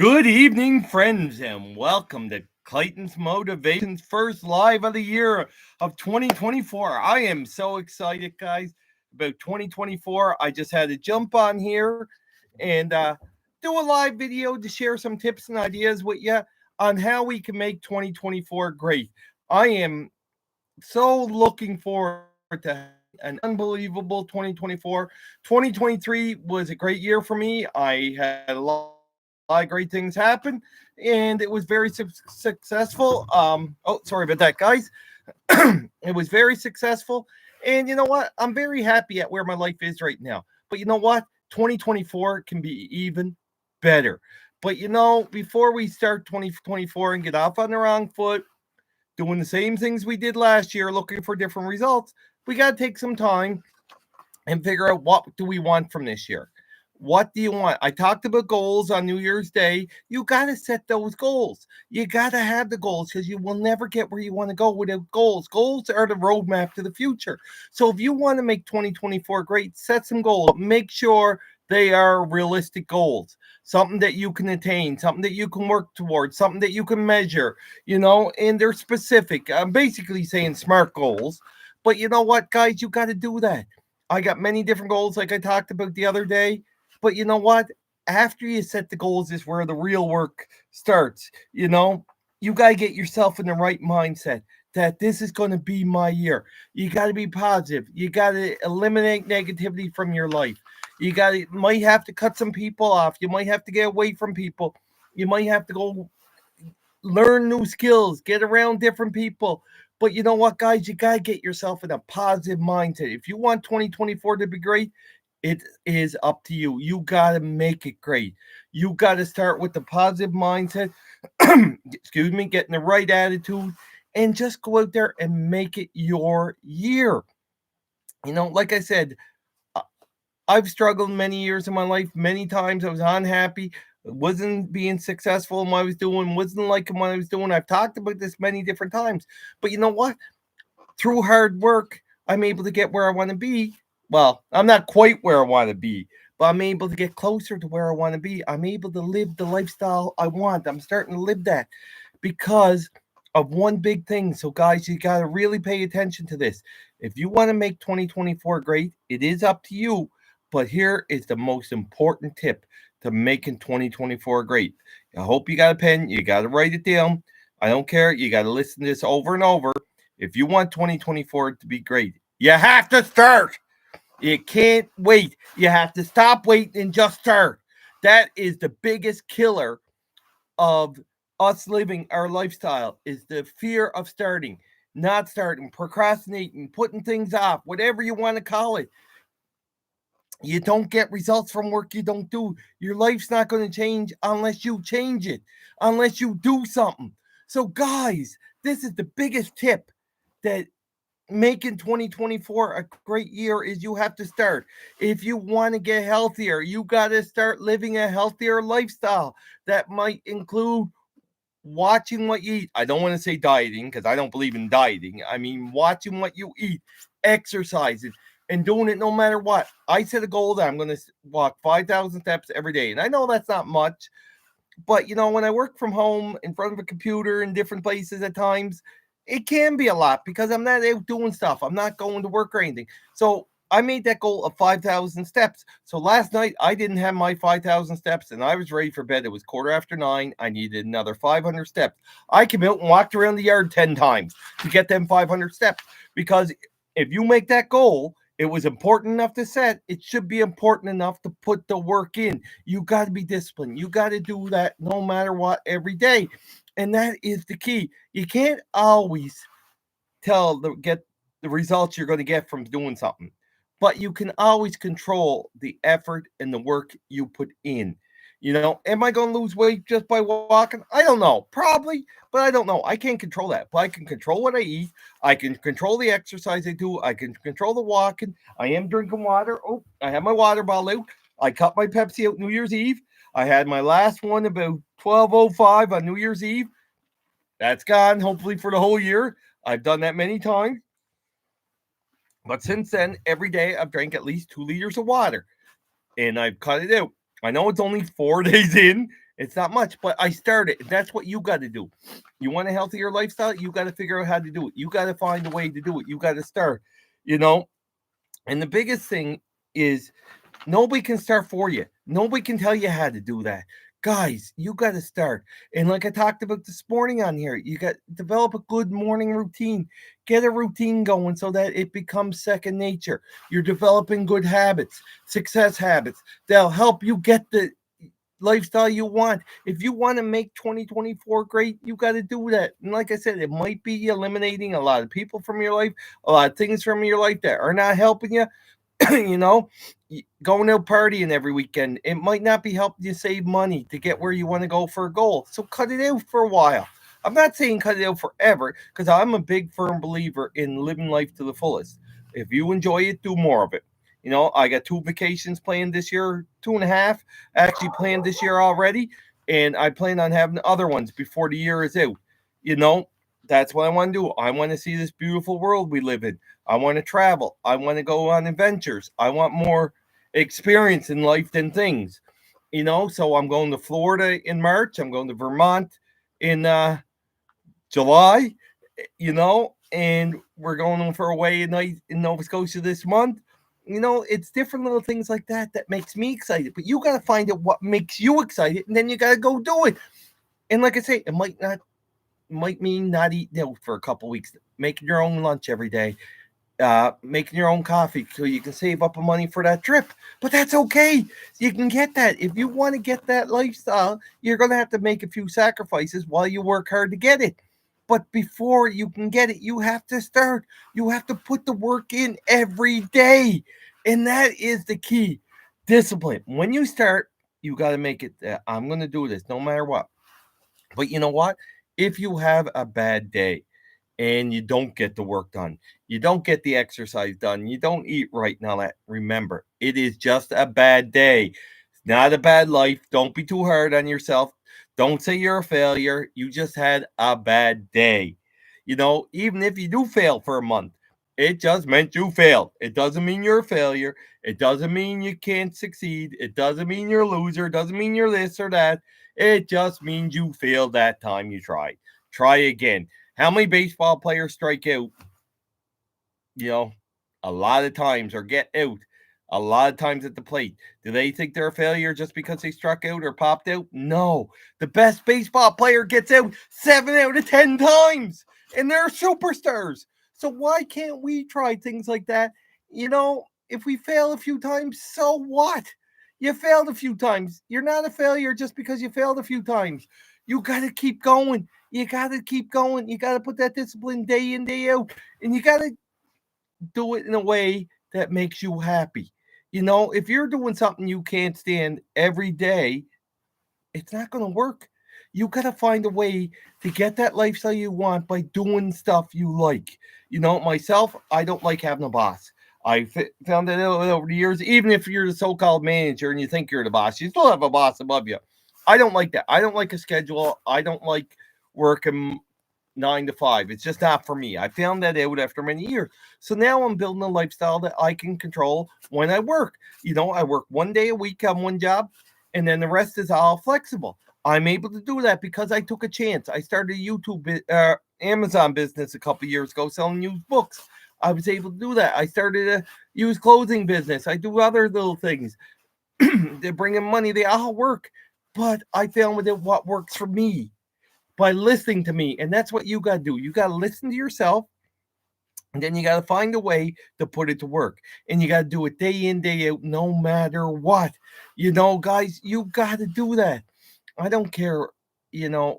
Good evening, friends, and welcome to Clayton's Motivation's first live of the year of 2024. I am so excited, guys, about 2024. I just had to jump on here and do a live video to share some tips and ideas with you on how we can make 2024 great. I am so looking forward to having an unbelievable 2024. 2023 was a great year for me. I had a lot of great things happen, and it was very successful. Sorry about that, guys. It was very successful, and you know what? I'm very happy at where my life is right now. But you know what? 2024 can be even better. But before we start 2024 and get off on the wrong foot, doing the same things we did last year, looking for different results, we got to take some time and figure out what do we want from this year. What do you want? I talked about goals on New Year's Day. You got to set those goals. You got to have the goals because you will never get where you want to go without goals. Goals are the roadmap to the future. So if you want to make 2024 great, set some goals. Make sure they are realistic goals, something that you can attain, something that you can work towards, something that you can measure, and they're specific. I'm basically saying smart goals. But you know what, guys? You got to do that. I got many different goals, like I talked about the other day. But you know what? After you set the goals is where the real work starts. You got to get yourself in the right mindset that this is going to be my year. You got to be positive. You got to eliminate negativity from your life. Might have to cut some people off. You might have to get away from people. You might have to go learn new skills, get around different people. But you know what, guys? You got to get yourself in a positive mindset. If you want 2024 to be great, it is up to you. You got to make it great. You got to start with the positive mindset. Excuse me, getting the right attitude and just go out there and make it your year. Like I said, uh, I've struggled many years in my life. Many times I was unhappy, wasn't being successful in what I was doing, wasn't liking what I was doing. I've talked about this many different times. But you know what? Through hard work, I'm able to get where I want to be. Well, I'm not quite where I want to be, but I'm able to get closer to where I want to be. I'm able to live the lifestyle I want. I'm starting to live that because of one big thing. So, guys, you got to really pay attention to this. If you want to make 2024 great, it is up to you. But here is the most important tip to making 2024 great. I hope you got a pen. You got to write it down. I don't care. You got to listen to this over and over. If you want 2024 to be great, you have to start. You can't wait. You have to stop waiting and just start. That is the biggest killer of us living our lifestyle is the fear of starting, not starting, procrastinating, putting things off, whatever you want to call it. You don't get results from work you don't do. Your life's not going to change unless you change it, unless you do something. So, guys, this is the biggest tip that making 2024 a great year is you have to start. If you want to get healthier, you got to start living a healthier lifestyle. That might include watching what you eat. I don't want to say dieting because I don't believe in dieting. I mean, watching what you eat, exercising, and doing it no matter what. I set a goal that I'm going to walk 5,000 steps every day. And I know that's not much, but when I work from home in front of a computer in different places at times, it can be a lot because I'm not out doing stuff. I'm not going to work or anything. So I made that goal of 5,000 steps. So last night I didn't have my 5,000 steps and I was ready for bed. It was 9:15. I needed another 500 steps. I came out and walked around the yard 10 times to get them 500 steps because if you make that goal, it was important enough to set. It should be important enough to put the work in. You got to be disciplined. You got to do that no matter what every day. And that is the key. You can't always get the results you're going to get from doing something, but you can always control the effort and the work you put in. Am I going to lose weight just by walking? I don't know. Probably, but I don't know. I can't control that. But I can control what I eat. I can control the exercise I do. I can control the walking. I am drinking water. Oh, I have my water bottle out. I cut my Pepsi out New Year's Eve. I had my last one about 12:05 on New Year's Eve. That's gone, hopefully, for the whole year. I've done that many times. But since then, every day I've drank at least 2 liters of water and I've cut it out. I know it's only 4 days in It's not much, but I started. That's what you got to do. You want a healthier lifestyle? You got to figure out how to do it. You got to find a way to do it. You got to start, you know? And the biggest thing is nobody can start for you. Nobody can tell you how to do that. Guys, you got to start. And like I talked about this morning on here, you got develop a good morning routine. Get a routine going so that it becomes second nature. You're developing good habits, success habits that'll help you get the lifestyle you want. If you want to make 2024 great, you got to do that. And like I said, it might be eliminating a lot of people from your life, a lot of things from your life that are not helping you. you know, going out partying every weekend, it might not be helping you save money to get where you want to go for a goal. So cut it out for a while. I'm not saying cut it out forever because I'm a big firm believer in living life to the fullest. If you enjoy it, do more of it. I got 2 vacations planned this year, 2.5 actually planned this year already, and I plan on having other ones before the year is out. You know, that's what I want to do. I want to see this beautiful world we live in. I want to travel. I want to go on adventures. I want more experience in life than things. So I'm going to Florida in March. I'm going to Vermont in July, and we're going for a way night in Nova Scotia this month. It's different little things like that makes me excited. But you got to find out what makes you excited, and then you got to go do it. And like I say, it might mean not eating out for a couple weeks, making your own lunch every day, making your own coffee so you can save up money for that trip. But that's okay. You can get that. If you want to get that lifestyle, you're going to have to make a few sacrifices while you work hard to get it. But before you can get it, you have to start. You have to put the work in every day. And that is the key. Discipline. When you start, you got to make it. I'm going to do this no matter what. But you know what? If you have a bad day, and you don't get the work done, you don't get the exercise done, you don't eat right now, that remember, it is just a bad day. It's not a bad life. Don't be too hard on yourself. Don't say you're a failure. You just had a bad day. Even if you do fail for a month, it just meant you failed. It doesn't mean you're a failure. It doesn't mean you can't succeed. It doesn't mean you're a loser. It doesn't mean you're this or that. It just means you failed that time you tried. Try again. How many baseball players strike out, you know, a lot of times or get out a lot of times at the plate? Do they think they're a failure just because they struck out or popped out? No. The best baseball player gets out 7 out of 10 times, and they're superstars. So why can't we try things like that? If we fail a few times, so what? You failed a few times. You're not a failure just because you failed a few times. You got to keep going. You got to keep going. You got to put that discipline day in, day out. And you got to do it in a way that makes you happy. If you're doing something you can't stand every day, it's not going to work. You got to find a way to get that lifestyle you want by doing stuff you like. Myself, I don't like having a boss. I found that out over the years. Even if you're the so-called manager and you think you're the boss, you still have a boss above you. I don't like that. I don't like a schedule. I don't like working 9 to 5. It's just not for me. I found that out after many years. So now I'm building a lifestyle that I can control when I work. I work one day a week on one job, and then the rest is all flexible. I'm able to do that because I took a chance. I started a Amazon business a couple years ago selling used books. I was able to do that. I started a used clothing business. I do other little things. They bring in money. They all work. But I found out what works for me by listening to me. And that's what you got to do. You got to listen to yourself. And then you got to find a way to put it to work. And you got to do it day in, day out, no matter what. Guys, you got to do that. I don't care,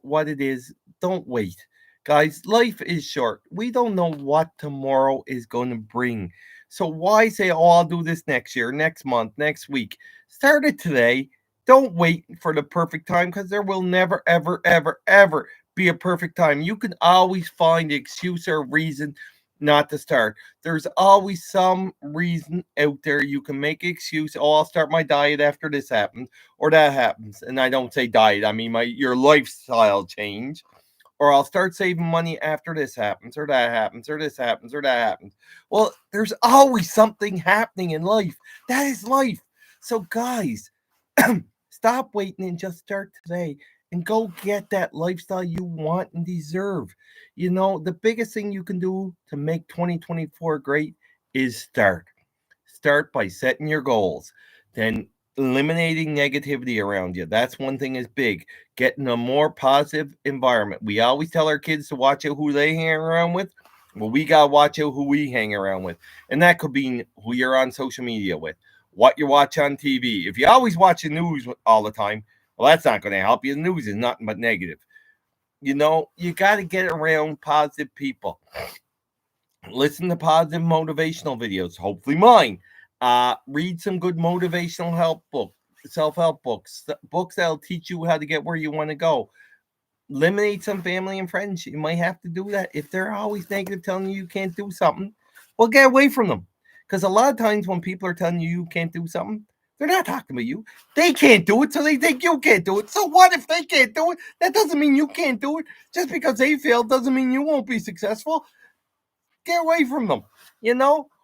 what it is. Don't wait. Guys, life is short. We don't know what tomorrow is going to bring. So why say, oh, I'll do this next year, next month, next week? Start it today. Don't wait for the perfect time because there will never, ever, ever, ever be a perfect time. You can always find an excuse or a reason not to start. There's always some reason out there you can make an excuse. Oh, I'll start my diet after this happens or that happens. And I don't say diet, I mean your lifestyle change. Or I'll start saving money after this happens or that happens or this happens or that happens. Well, there's always something happening in life. That is life. So guys, Stop waiting and just start today and go get that lifestyle you want and deserve. The biggest thing you can do to make 2024 great is start. Start by setting your goals, then eliminating negativity around you. That's one thing is big. Getting a more positive environment. We always tell our kids to watch out who they hang around with. Well, we got to watch out who we hang around with. And that could be who you're on social media with, what you watch on TV. If you always watch the news all the time, well, that's not going to help you. The news is nothing but negative. You got to get around positive people. Listen to positive motivational videos, hopefully mine. Read some good motivational self-help books, books that'll teach you how to get where you want to go. Eliminate some family and friends. You might have to do that. If they're always negative, telling you can't do something, well, get away from them. Because a lot of times when people are telling you can't do something, they're not talking about you. They can't do it, so they think you can't do it. So what if they can't do it? That doesn't mean you can't do it. Just because they failed doesn't mean you won't be successful. Get away from them,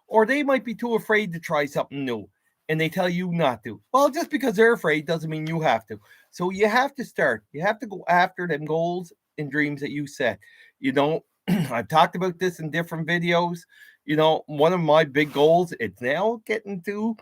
or they might be too afraid to try something new and they tell you not to. Well, just because they're afraid doesn't mean you have to. So you have to start. You have to go after them goals and dreams that you set. I've talked about this in different videos. One of my big goals, it's now getting to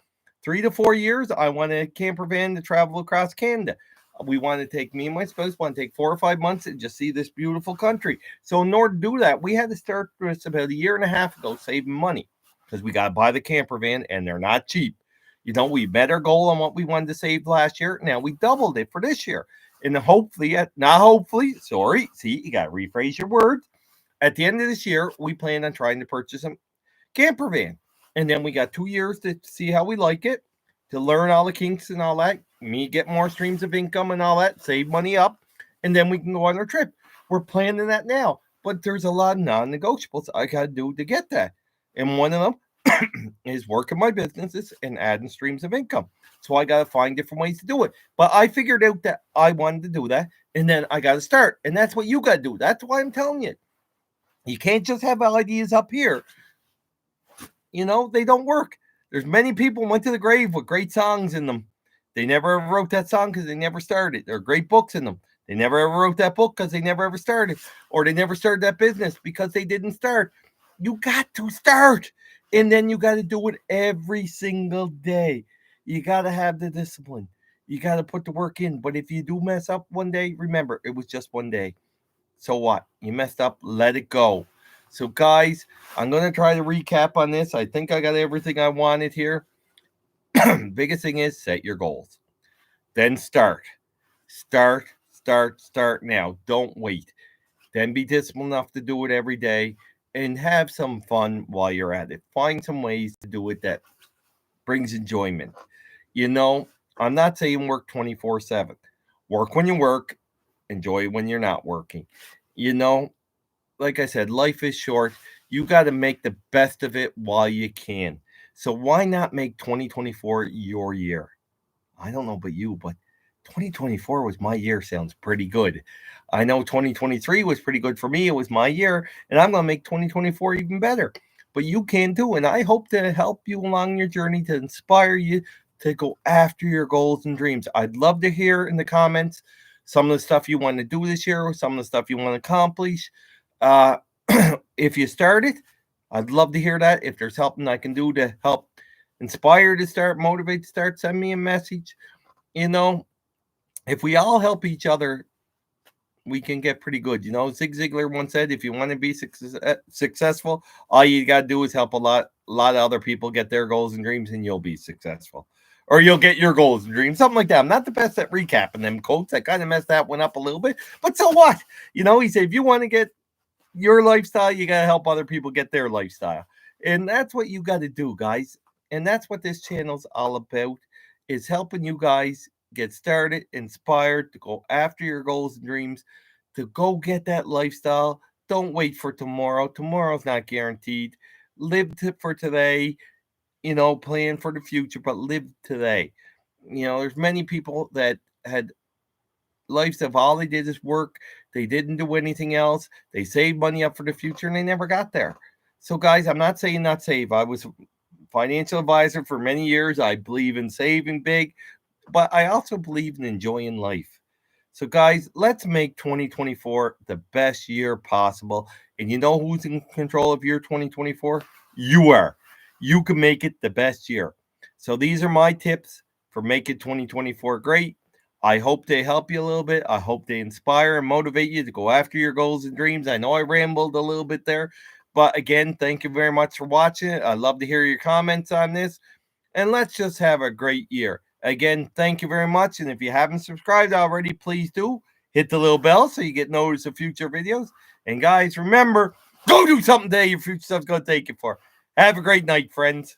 3 to 4 years. I want a camper van to travel across Canada. We want to take, me and my spouse want to take 4 or 5 months and just see this beautiful country. So in order to do that, we had to start this about a year and a half ago, saving money, because we got to buy the camper van and they're not cheap. We met our goal on what we wanted to save last year. Now we doubled it for this year. And hopefully, see, you got to rephrase your words. At the end of this year, we plan on trying to purchase a camper van. And then we got 2 years to see how we like it, to learn all the kinks and all that, me get more streams of income and all that, save money up, and then we can go on our trip. We're planning that now, but there's a lot of non-negotiables I got to do to get that. And one of them is working my businesses and adding streams of income. So I got to find different ways to do it. But I figured out that I wanted to do that, and then I got to start. And that's what you got to do. That's why I'm telling you. You can't just have ideas up here. They don't work. There's many people went to the grave with great songs in them. They never ever wrote that song because they never started. There are great books in them. They never ever wrote that book because they never ever started. Or they never started that business because they didn't start. You got to start. And then you got to do it every single day. You got to have the discipline. You got to put the work in. But if you do mess up one day, remember, it was just one day. So what? You messed up, let it go. So guys, I'm going to try to recap on this. I think I got everything I wanted here. Biggest thing is set your goals. Then start now. Don't wait. Then be disciplined enough to do it every day and have some fun while you're at it. Find some ways to do it that brings enjoyment. I'm not saying work 24/7. Work when you work, enjoy when you're not working. Like I said, life is short. You got to make the best of it while you can. So why not make 2024 your year? I don't know about you, but 2024 was my year. Sounds pretty good. I know 2023 was pretty good for me. It was my year, and I'm going to make 2024 even better. But you can too, and I hope to help you along your journey, to inspire you to go after your goals and dreams. I'd love to hear in the comments some of the stuff you want to do this year, or some of the stuff you want to accomplish. If you started, I'd love to hear that. If there's something I can do to help inspire to start, motivate to start, send me a message. If we all help each other, we can get pretty good. Zig Ziglar once said, if you want to be successful, all you got to do is help a lot of other people get their goals and dreams, and you'll be successful. Or you'll get your goals and dreams, something like that. I'm not the best at recapping them quotes. I kind of messed that one up a little bit, but so what? He said, if you want to get your lifestyle, you got to help other people get their lifestyle. And that's what you got to do, guys. And that's what this channel's all about, is helping you guys get started, inspired to go after your goals and dreams, to go get that lifestyle. Don't wait for tomorrow. Tomorrow's not guaranteed. Live for today, plan for the future, but live today. There's many people that had lives of all they did is work. They didn't do anything else. They saved money up for the future and they never got there. So guys, I'm not saying not save. I was a financial advisor for many years. I believe in saving big. but I also believe in enjoying life. So, guys, let's make 2024 the best year possible. And you know who's in control of year 2024? You are. You can make it the best year. So, these are my tips for making 2024 great. I hope they help you a little bit. I hope they inspire and motivate you to go after your goals and dreams. I know I rambled a little bit there, but again, thank you very much for watching. I'd love to hear your comments on this, and let's just have a great year. Again, thank you very much. And if you haven't subscribed already, please do hit the little bell so you get notice of future videos. And guys, remember, go do something today your future stuff's going to take you for. Have a great night, friends.